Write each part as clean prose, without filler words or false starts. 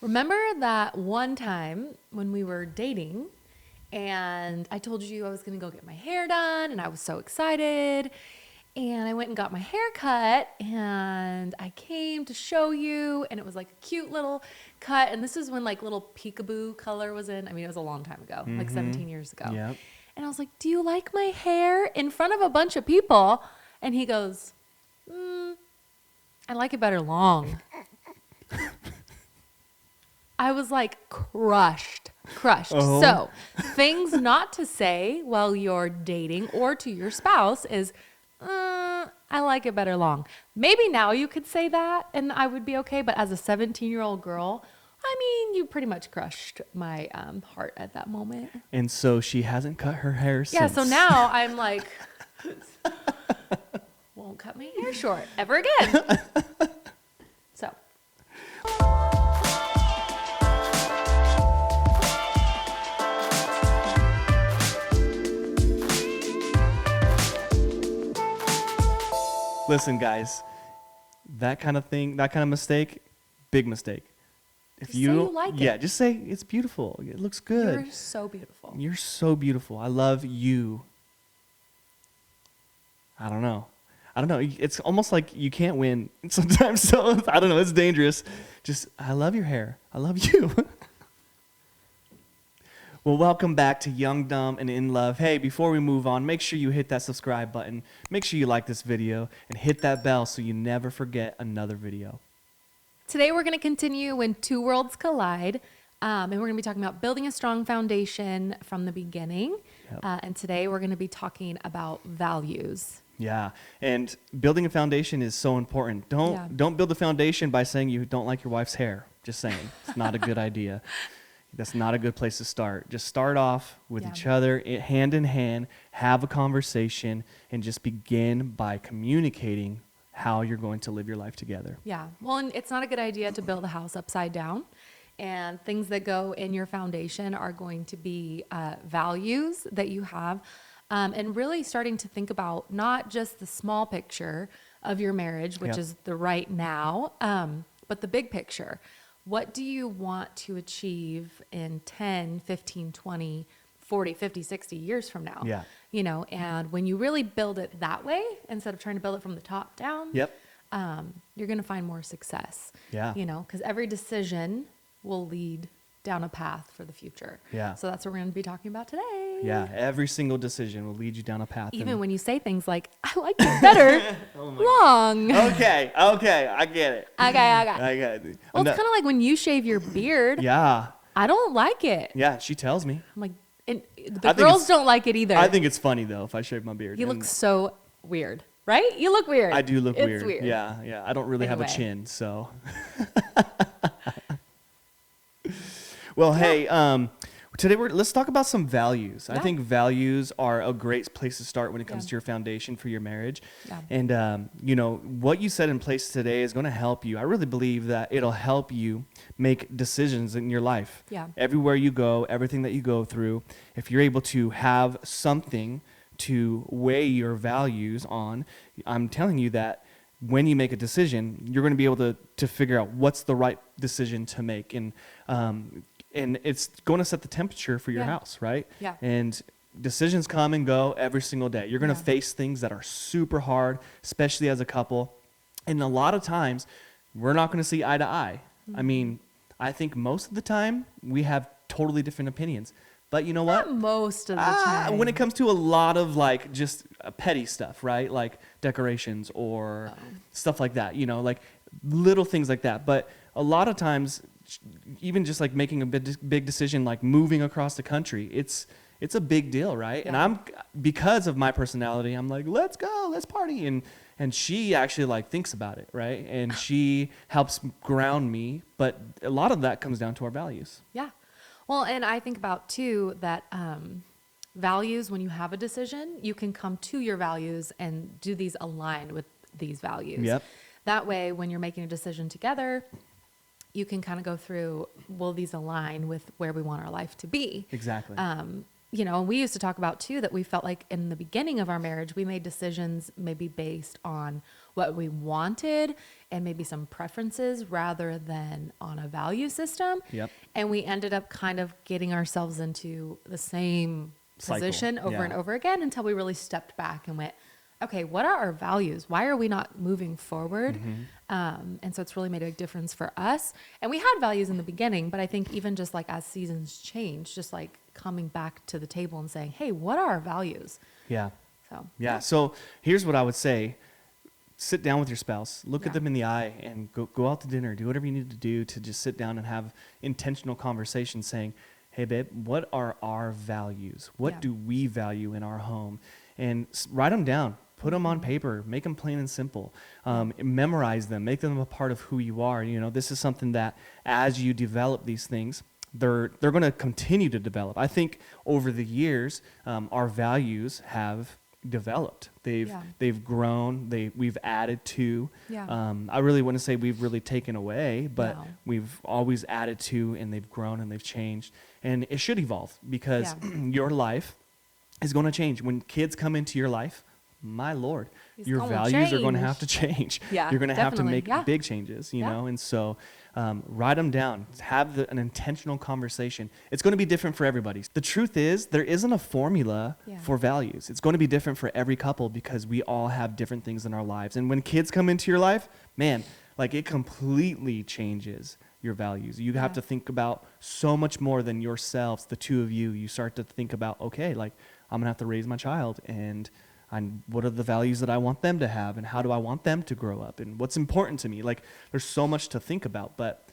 Remember that one time when we were dating and I told you I was going to go get my hair done and I was so excited and I went and got my hair cut and I came to show you and it was like a cute little cut. And this is when like little peekaboo color was in. I mean, it was a long time ago, like 17 years ago. Yep. And I was like, do you like my hair in front of a bunch of people? And he goes, I like it better long. I was like crushed. Oh. So things not to say while you're dating or to your spouse is, I like it better long. Maybe now you could say that and I would be okay. But as a 17-year-old girl, I mean, you pretty much crushed my heart at that moment. And so she hasn't cut her hair since. Yeah, so now I'm like, won't cut my hair short ever again. So. Listen, guys, that kind of thing, that kind of mistake, big mistake. If Just say you like it. Yeah, just say it's beautiful. It looks good. You're so beautiful. You're so beautiful. I love you. I don't know. It's almost like you can't win sometimes. So I don't know. It's dangerous. Just, I love your hair. I love you. Well, welcome back to Young, Dumb, and In Love. Hey, before we move on, make sure you hit that subscribe button. Make sure you like this video and hit that bell so you never forget another video. Today we're going to continue when two worlds collide, and we're going to be talking about building a strong foundation from the beginning. Yep. And today we're going to be talking about values. Yeah, and building a foundation is so important. Don't build a foundation by saying you don't like your wife's hair. Just saying, it's not a good idea. That's not a good place to start. Just start off with each other, hand in hand, have a conversation, and just begin by communicating how you're going to live your life together. Yeah, well, and it's not a good idea to build a house upside down. And things that go in your foundation are going to be values that you have. And really starting to think about not just the small picture of your marriage, which is the right now, but the big picture. What do you want to achieve in 10, 15, 20, 40, 50, 60 years from now? Yeah. You know, and when you really build it that way, instead of trying to build it from the top down, you're going to find more success. Yeah. You know, because every decision will lead down a path for the future. Yeah. So that's what we're going to be talking about today. Yeah, every single decision will lead you down a path. Even when you say things like, I like it better long. Okay, I get it. Okay. I get it. Well, it's kind of like when you shave your beard. Yeah. I don't like it. Yeah, she tells me. I'm like, and the girls don't like it either. I think it's funny, though, if I shave my beard. You look so weird, right? You look weird. I do look It's weird. Yeah. I don't really have a Anyway. chin, so. Well, hey, today let's talk about some values. I think values are a great place to start when it comes to your foundation for your marriage. Yeah. And, what you set in place today is going to help you. I really believe that it'll help you make decisions in your life. Yeah. Everywhere you go, everything that you go through, if you're able to have something to weigh your values on, I'm telling you that when you make a decision, you're going to be able to figure out what's the right decision to make. And it's going to set the temperature for your house, right? Yeah. And decisions come and go every single day. You're going to face things that are super hard, especially as a couple. And a lot of times, we're not going to see eye to eye. I mean, I think most of the time, we have totally different opinions. But you know what? Not most of the time. When it comes to a lot of like just petty stuff, right? Like decorations or stuff like that, like little things like that. But a lot of times, even just like making a big decision, like moving across the country, it's a big deal, right? And because of my personality, I'm like, let's go, let's party. And she actually like thinks about it, right? And she helps ground me. But a lot of that comes down to our values. Yeah. Well, and I think about too that values, when you have a decision, you can come to your values and do these aligned with these values. Yep. That way, when you're making a decision together, you can kind of go through, will these align with where we want our life to be? Exactly. we used to talk about too that we felt like in the beginning of our marriage, we made decisions maybe based on what we wanted and maybe some preferences rather than on a value system. Yep. And we ended up kind of getting ourselves into the same Cycle. position over Yeah. and over again until we really stepped back and went, okay, what are our values? Why are we not moving forward? And so it's really made a big difference for us. And we had values in the beginning, but I think even just like as seasons change, just like coming back to the table and saying, hey, what are our values? Yeah. So, Yeah. So here's what I would say. Sit down with your spouse, look Yeah. at them in the eye, and go out to dinner. Do whatever you need to do to just sit down and have intentional conversations saying, hey, babe, what are our values? What Yeah. do we value in our home? And write them down. Put them on Mm-hmm. paper. Make them plain and simple. Memorize them. Make them a part of who you are. This is something that as you develop these things, they're going to continue to develop. I think over the years, our values have developed. They've grown. We've added to. Yeah. I really wouldn't say we've really taken away, but No. we've always added to, and they've grown and they've changed. And it should evolve because your life is going to change. When kids come into your life, my Lord, It's your gonna values are going to change. have to change. Yeah, You're going to have to definitely. make Yeah. big changes, Yeah. and so write them down. Have an intentional conversation. It's going to be different for everybody. The truth is, there isn't a formula Yeah. for values. It's going to be different for every couple because we all have different things in our lives. And when kids come into your life, man, like it completely changes your values. You have Yeah. to think about so much more than yourselves, the two of you. You start to think about, okay, like I'm going to have to raise my child, and what are the values that I want them to have, and how do I want them to grow up, and what's important to me. Like there's so much to think about, but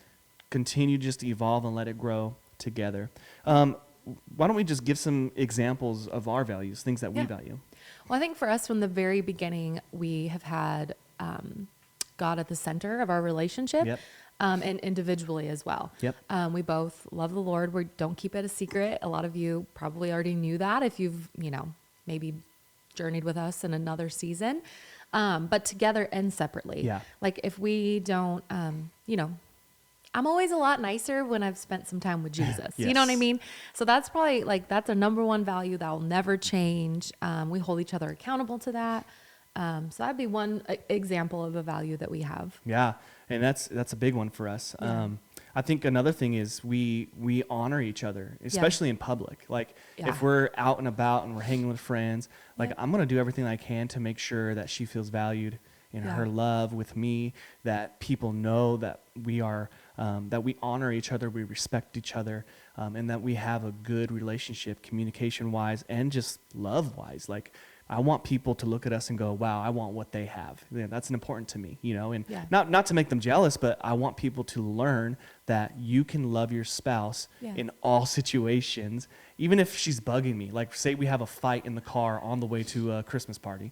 continue just to evolve and let it grow together. Why don't we just give some examples of our values, things that we Yeah. value? Well, I think for us from the very beginning, we have had God at the center of our relationship. Yep. And individually as well. Yep. We both love the Lord. We don't keep it a secret. A lot of you probably already knew that if you've, maybe journeyed with us in another season, but together and separately. Yeah. Like if we don't, I'm always a lot nicer when I've spent some time with Jesus. You know what I Yes. mean? So that's probably that's a number one value that will never change. We hold each other accountable to that. So that'd be one example of a value that we have. Yeah, and that's a big one for us. Yeah. I think another thing is we honor each other, especially in public. Like Yeah. if we're out and about and we're hanging with friends, like Yeah. I'm gonna do everything I can to make sure that she feels valued in Yeah. her love with me, that people know that we are, that we honor each other, we respect each other, and that we have a good relationship, communication-wise and just love-wise. Like I want people to look at us and go, wow, I want what they have. Yeah, that's important to me, and Yeah. not to make them jealous, but I want people to learn that you can love your spouse Yeah. in all situations, even if she's bugging me. Like say we have a fight in the car on the way to a Christmas party.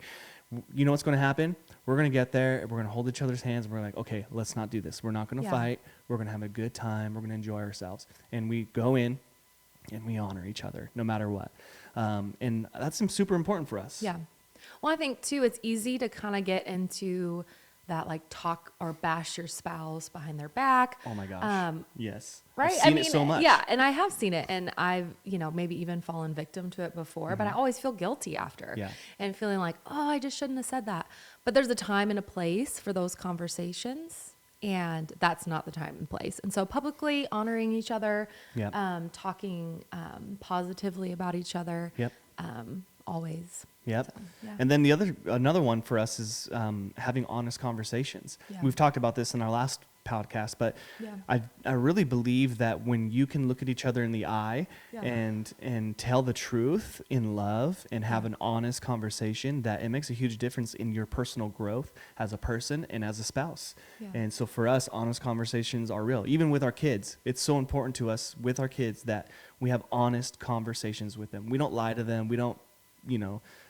You know what's going to happen? We're going to get there, and we're going to hold each other's hands, and we're like, okay, let's not do this. We're not going to Yeah. fight. We're going to have a good time. We're going to enjoy ourselves. And we go in, and we honor each other no matter what. And that's super important for us. Yeah. Well, I think too, it's easy to kind of get into that talk or bash your spouse behind their back. Oh my gosh. Yes. Right. I've seen it so much. Yeah. And I have seen it, and I've, maybe even fallen victim to it before, but I always feel guilty after. Yeah. And feeling like, oh, I just shouldn't have said that. But there's a time and a place for those conversations, and that's not the time and place. And so publicly honoring each other, Yep. talking positively about each other, Yep. always. Yep. So, yeah. And then another one for us is having honest conversations. Yeah. We've talked about this in our last podcast, but Yeah. I really believe that when you can look at each other in the eye Yeah. and tell the truth in love and have Yeah. an honest conversation, that it makes a huge difference in your personal growth as a person and as a spouse. Yeah. And so for us, honest conversations are real. Even with our kids, it's so important to us with our kids that we have honest conversations with them. We don't lie to them. We don't,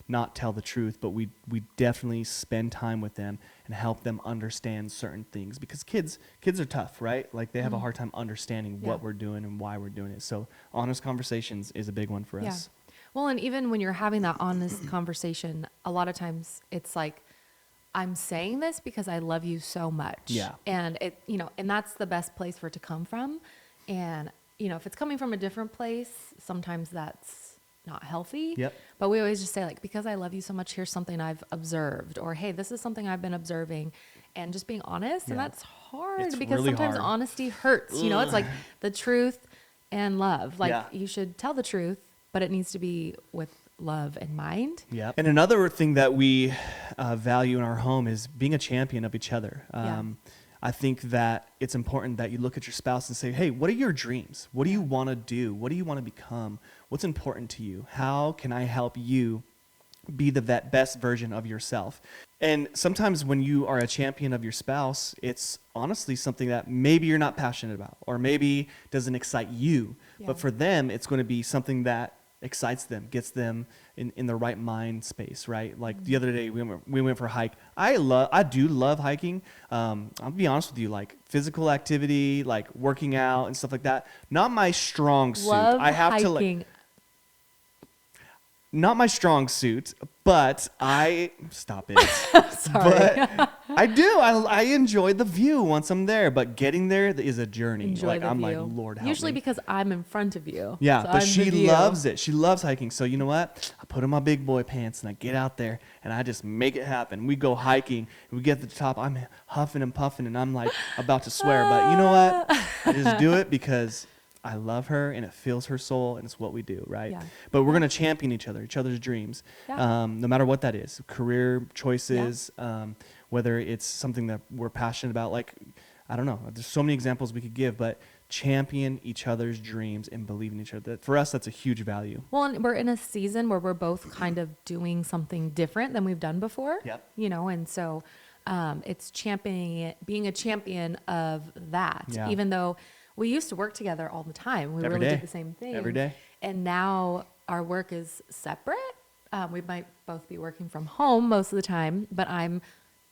not tell the truth, but we definitely spend time with them and help them understand certain things, because kids are tough, right? Like they have a hard time understanding Yeah. what we're doing and why we're doing it. So honest conversations is a big one for Yeah. us. Well, and even when you're having that honest conversation, a lot of times it's like, I'm saying this because I love you so much. Yeah. And and that's the best place for it to come from. And, if it's coming from a different place, sometimes that's not healthy. Yep. But we always just say like, because I love you so much, here's something I've observed, or hey, this is something I've been observing, and just being honest. And Yeah. that's hard It's because really sometimes hard. honesty hurts. You know, it's like the truth and love. Like Yeah. you should tell the truth, but it needs to be with love in mind. Yeah. And another thing that we value in our home is being a champion of each other. Yeah. I think that it's important that you look at your spouse and say, hey, what are your dreams? What do you want to do? What do you want to become? What's important to you? How can I help you be the best version of yourself? And sometimes when you are a champion of your spouse, it's honestly something that maybe you're not passionate about, or maybe doesn't excite you. Yeah. But for them, it's going to be something that excites them, gets them in the right mind space, right? Like the other day we went for a hike. I do love hiking. I'll be honest with you, like physical activity, like working out and stuff like that. Not my strong suit. Love I have to hiking. not my strong suit, but stop it. Sorry. But I do. I enjoy the view once I'm there, but getting there is a journey. Enjoy like the I'm view. like, Lord help Usually me. because I'm in front of you. Yeah, So but I'm she the view. loves it. She loves hiking. So you know what? I put on my big boy pants and I get out there and I just make it happen. We go hiking. We get to the top. I'm huffing and puffing and I'm like about to swear. But you know what? I just do it because I love her and it fills her soul and it's what we do, right? Yeah. But we're going to champion each other's dreams, Yeah. no matter what that is. Career choices, whether it's something that we're passionate about. Like, I don't know. There's so many examples we could give, but champion each other's dreams and believe in each other. For us, that's a huge value. Well, and we're in a season where we're both kind of doing something different than we've done before. Yep. You know, and so it's championing it, being a champion of that. Yeah. Even though we used to work together all the time. We Every really day. did the same thing. Every day. And now our work is separate. We might both be working from home most of the time, but I'm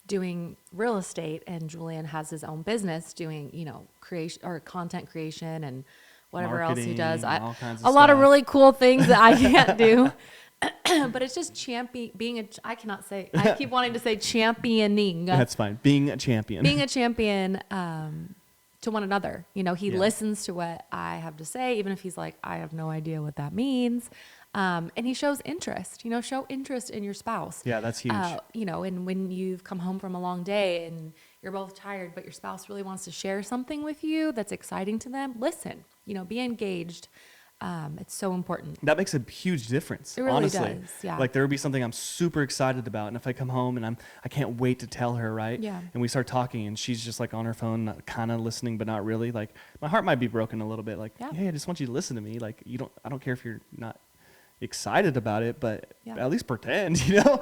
doing real estate and Julian has his own business doing, you know, creation or content creation and whatever else he does. Marketing, all kinds of a lot of stuff. really cool things that I can't do. But it's just I cannot say, I keep wanting to say championing. That's fine. Being a champion. Being a champion to one another. You know, he Yeah. listens to what I have to say, even if he's like, I have no idea what that means. And he shows interest, you know, show interest in your spouse. Yeah, that's huge. You know, and when you've come home from a long day and you're both tired, but your spouse really wants to share something with you that's exciting to them, listen, you know, be engaged. It's so important. That makes a huge difference. It really honestly. does, yeah. Like there would be something I'm super excited about, and if I come home and I can't wait to tell her, right? Yeah. And we start talking, and she's just like on her phone, kind of listening, but not really. Like my heart might be broken a little bit. Like, Yeah. hey, I just want you to listen to me. Like I don't care if you're not excited about it, but Yeah. at least pretend, you know.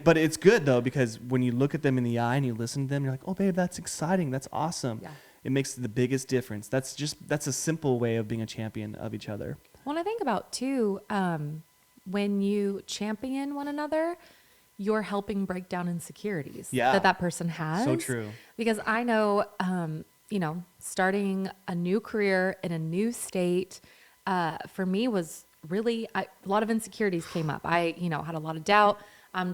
But it's good though because when you look at them in the eye and you listen to them, you're like, oh, babe, that's exciting. That's awesome. Yeah. It makes the biggest difference. That's a simple way of being a champion of each other. Well, I think about too, when you champion one another, you're helping break down insecurities Yeah. that person has. So true. Because I know, you know, starting a new career in a new state, for me was really, a lot of insecurities came up. I, you know, had a lot of doubt. I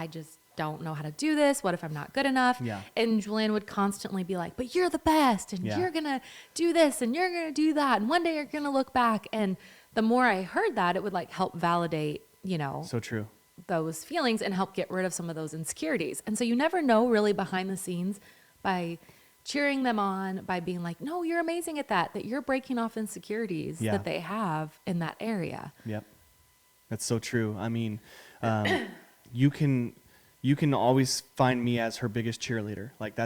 just don't know how to do this. What if I'm not good enough? Yeah. And Julian would constantly be like, but you're the best and Yeah. you're going to do this and you're going to do that. And one day you're going to look back. And the more I heard that, it would like help validate, you know, So true. those feelings and help get rid of some of those insecurities. And so you never know really behind the scenes by cheering them on, by being like, no, you're amazing at that you're breaking off insecurities Yeah. that they have in that area. Yep. That's so true. I mean, you can always find me as her biggest cheerleader. Like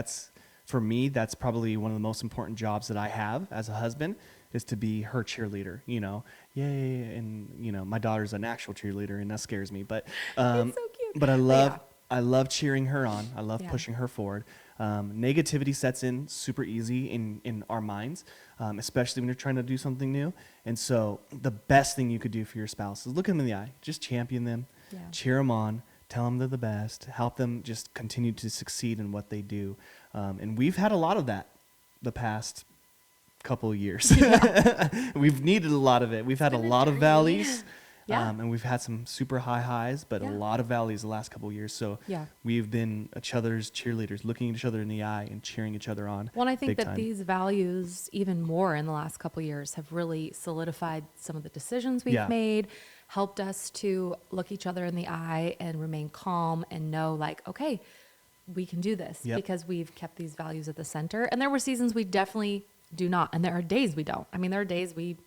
for me, that's probably one of the most important jobs that I have as a husband is to be her cheerleader, you know, yay. And, you know, my daughter's an actual cheerleader and that scares me, but, It's so cute. but I yeah. love cheering her on. I love Yeah. pushing her forward. Negativity sets in super easy in our minds, especially when you're trying to do something new. And so the best thing you could do for your spouse is look them in the eye, just champion them, Yeah. cheer them on, tell them they're the best, help them just continue to succeed in what they do. And we've had a lot of that the past couple of years. We've needed a lot of it. We've had a been a lot of journey. valleys. Yeah. And we've had some super high highs, but Yeah. a lot of valleys the last couple of years. So Yeah. we've been each other's cheerleaders, looking each other in the eye and cheering each other on. Well, and I think big that time. these values, even more in the last couple of years, have really solidified some of the decisions we've Yeah. made, helped us to look each other in the eye and remain calm and know, like, okay, we can do this Yep. because we've kept these values at the center. And there were seasons we definitely do not. And there are days we don't. I mean, there are days we,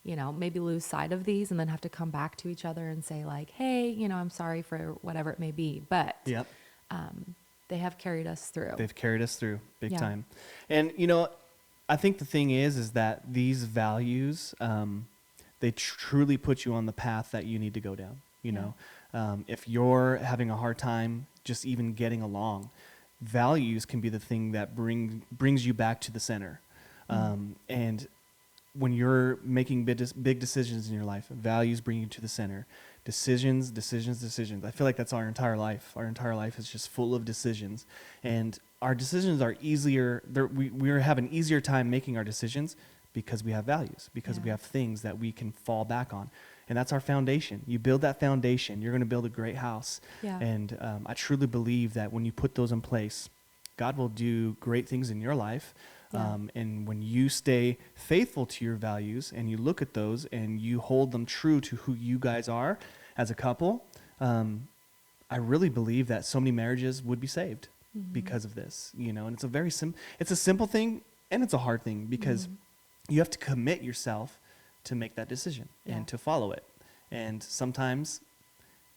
maybe lose sight of these and then have to come back to each other and say, like, hey, I'm sorry for whatever it may be. But Yep. they have carried us through. They've carried us through big Yeah. time. And, I think the thing is that these values, they truly put you on the path that you need to go down. If you're having a hard time just even getting along, values can be the thing that brings you back to the center. And when you're making big decisions in your life, values bring you to the center. Decisions. I feel like that's our entire life. Our entire life is just full of decisions. And our decisions are easier. We have an easier time making our decisions because we have values, because we have things that we can fall back on. And that's our foundation. You build that foundation, you're going to build a great house. Yeah. And I truly believe that when you put those in place, God will do great things in your life. Yeah. And when you stay faithful to your values and you look at those and you hold them true to who you guys are as a couple, I really believe that so many marriages would be saved because of this, and it's a very it's a simple thing and it's a hard thing because you have to commit yourself to make that decision and to follow it. And sometimes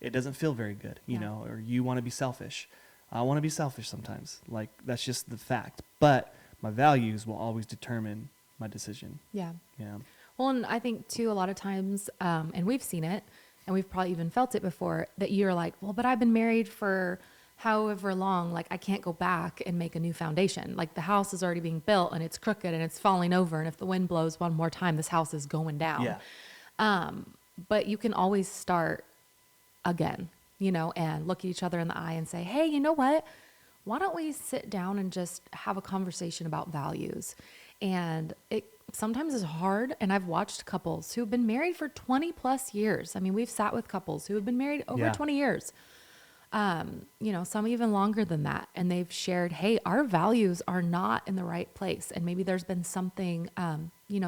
it doesn't feel very good, or you want to be selfish. I want to be selfish sometimes. Like, that's just the fact. But my values will always determine my decision. Yeah. Yeah. Well, and I think too, a lot of times, and we've seen it, and we've probably even felt it before, that you're like, well, but I've been married for however long, like I can't go back and make a new foundation. Like the house is already being built and it's crooked and it's falling over. And if the wind blows one more time, this house is going down. Yeah. But you can always start again, and look at each other in the eye and say, hey, you know what? Why don't we sit down and just have a conversation about values? And it sometimes is hard. And I've watched couples who've been married for 20 plus years. I mean, we've sat with couples who have been married over 20 years. Some even longer than that. And they've shared, hey, our values are not in the right place. And maybe there's been something,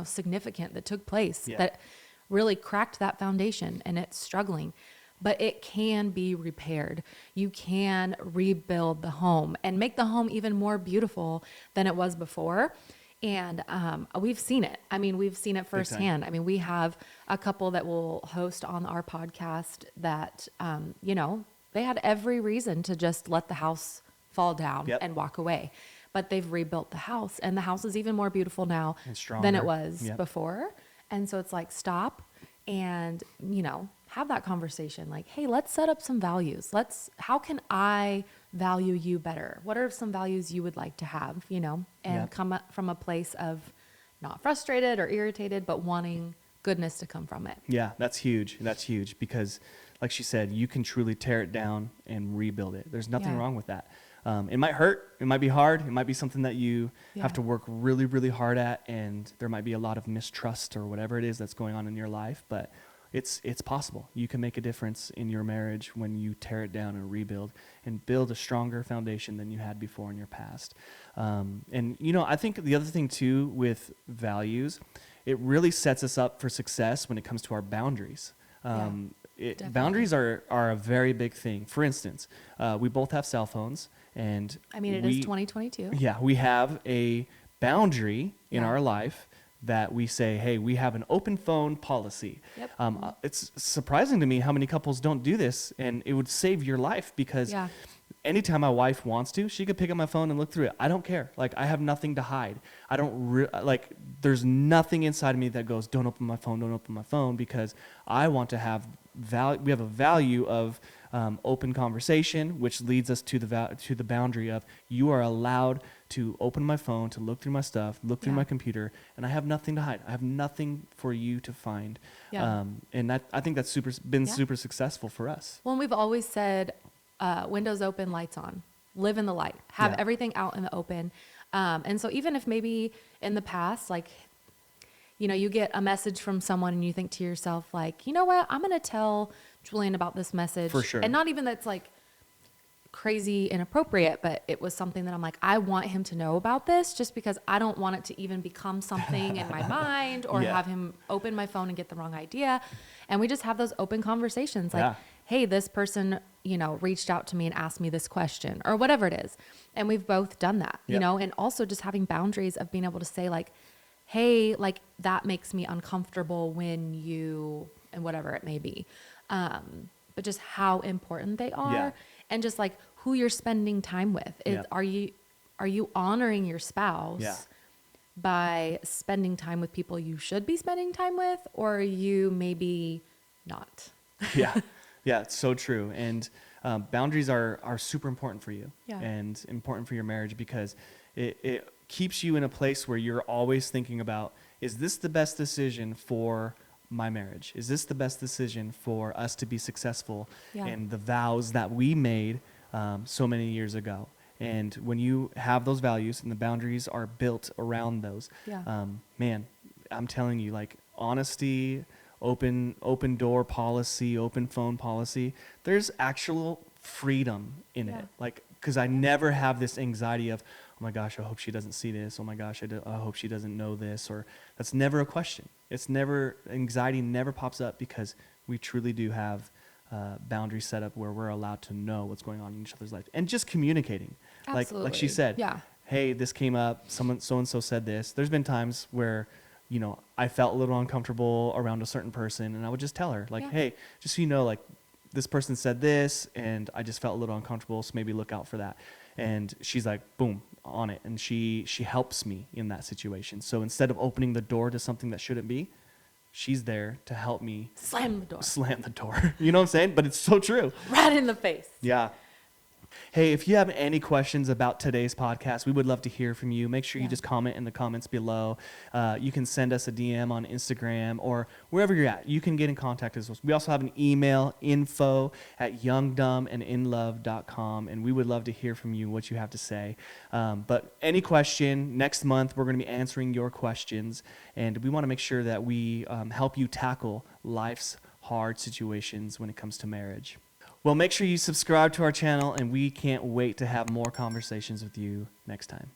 significant that took place that really cracked that foundation and it's struggling. But it can be repaired. You can rebuild the home and make the home even more beautiful than it was before. And we've seen it. I mean, we've seen it firsthand. I mean, we have a couple that will host on our podcast that, they had every reason to just let the house fall down and walk away. But they've rebuilt the house, and the house is even more beautiful now than it was before. And so it's like, stop and, have that conversation. Like, hey, let's set up some values. How can I value you better? What are some values you would like to have, and come up from a place of not frustrated or irritated, but wanting goodness to come from it. Yeah, that's huge. That's huge because, like she said, you can truly tear it down and rebuild it. There's nothing wrong with that. It might hurt. It might be hard. It might be something that you have to work really, really hard at, and there might be a lot of mistrust or whatever it is that's going on in your life, but it's possible. You can make a difference in your marriage when you tear it down and rebuild and build a stronger foundation than you had before in your past. And, I think the other thing, too, with values, it really sets us up for success when it comes to our boundaries. Boundaries are a very big thing. For instance, we both have cell phones, and it is 2022. Yeah, we have a boundary in our life that we say, hey, we have an open phone policy. Yep. It's surprising to me how many couples don't do this, and it would save your life because anytime my wife wants to, she could pick up my phone and look through it. I don't care. Like, I have nothing to hide. I don't there's nothing inside of me that goes, don't open my phone, because I want to have we have a value of open conversation, which leads us to the boundary of you are allowed to open my phone, to look through my stuff, look through my computer, and I have nothing to hide. I have nothing for you to find. And I think that's been super successful for us. Well, and we've always said, windows open, lights on, live in the light, have everything out in the open. And so even if maybe in the past, like you know, you get a message from someone and you think to yourself, like, you know what, I'm going to tell Julian about this message. For sure. And not even that's like crazy inappropriate, but it was something that I'm like, I want him to know about this, just because I don't want it to even become something in my mind, or Yeah. have him open my phone and get the wrong idea. And we just have those open conversations like, Yeah. hey, this person, you know, reached out to me and asked me this question, or whatever it is. And we've both done that, you Yep. know, and also just having boundaries of being able to say like, hey, like that makes me uncomfortable when you, and whatever it may be. But just how important they are, Yeah. and just like who you're spending time with. Yeah. Are you honoring your spouse Yeah. by spending time with people you should be spending time with, or are you maybe not? Yeah. Yeah, it's so true. And boundaries are super important for you, Yeah. and important for your marriage, because it keeps you in a place where you're always thinking about, is this the best decision for my marriage? Is this the best decision for us to be successful Yeah. in the vows that we made so many years ago? And when you have those values and the boundaries are built around those, Yeah. man, I'm telling you, like honesty, open door policy, open phone policy, there's actual freedom in Yeah. it. Like, because I never have this anxiety of, oh my gosh, I hope she doesn't see this. Oh my gosh, I hope she doesn't know this. Or that's never a question. It's never, anxiety never pops up, because we truly do have boundaries set up where we're allowed to know what's going on in each other's life, and just communicating. Like she Absolutely. said, Yeah. hey, this came up, someone so-and-so said this. There's been times where, you know, I felt a little uncomfortable around a certain person, and I would just tell her, like, Yeah. hey, just so you know, like, this person said this, and I just felt a little uncomfortable, so maybe look out for that. And she's like, boom, on it. And she helps me in that situation. So instead of opening the door to something that shouldn't be, she's there to help me Slam the door. slam the door. You know what I'm saying? But it's so true. Right in the face. Yeah. Hey, if you have any questions about today's podcast, we would love to hear from you. Make sure you Yeah. just comment in the comments below. You can send us a DM on Instagram or wherever you're at. You can get in contact with us. We also have an email, info@youngdumbandinlove.com, and we would love to hear from you, what you have to say. But any question, next month we're going to be answering your questions, and we want to make sure that we help you tackle life's hard situations when it comes to marriage. Well, make sure you subscribe to our channel, and we can't wait to have more conversations with you next time.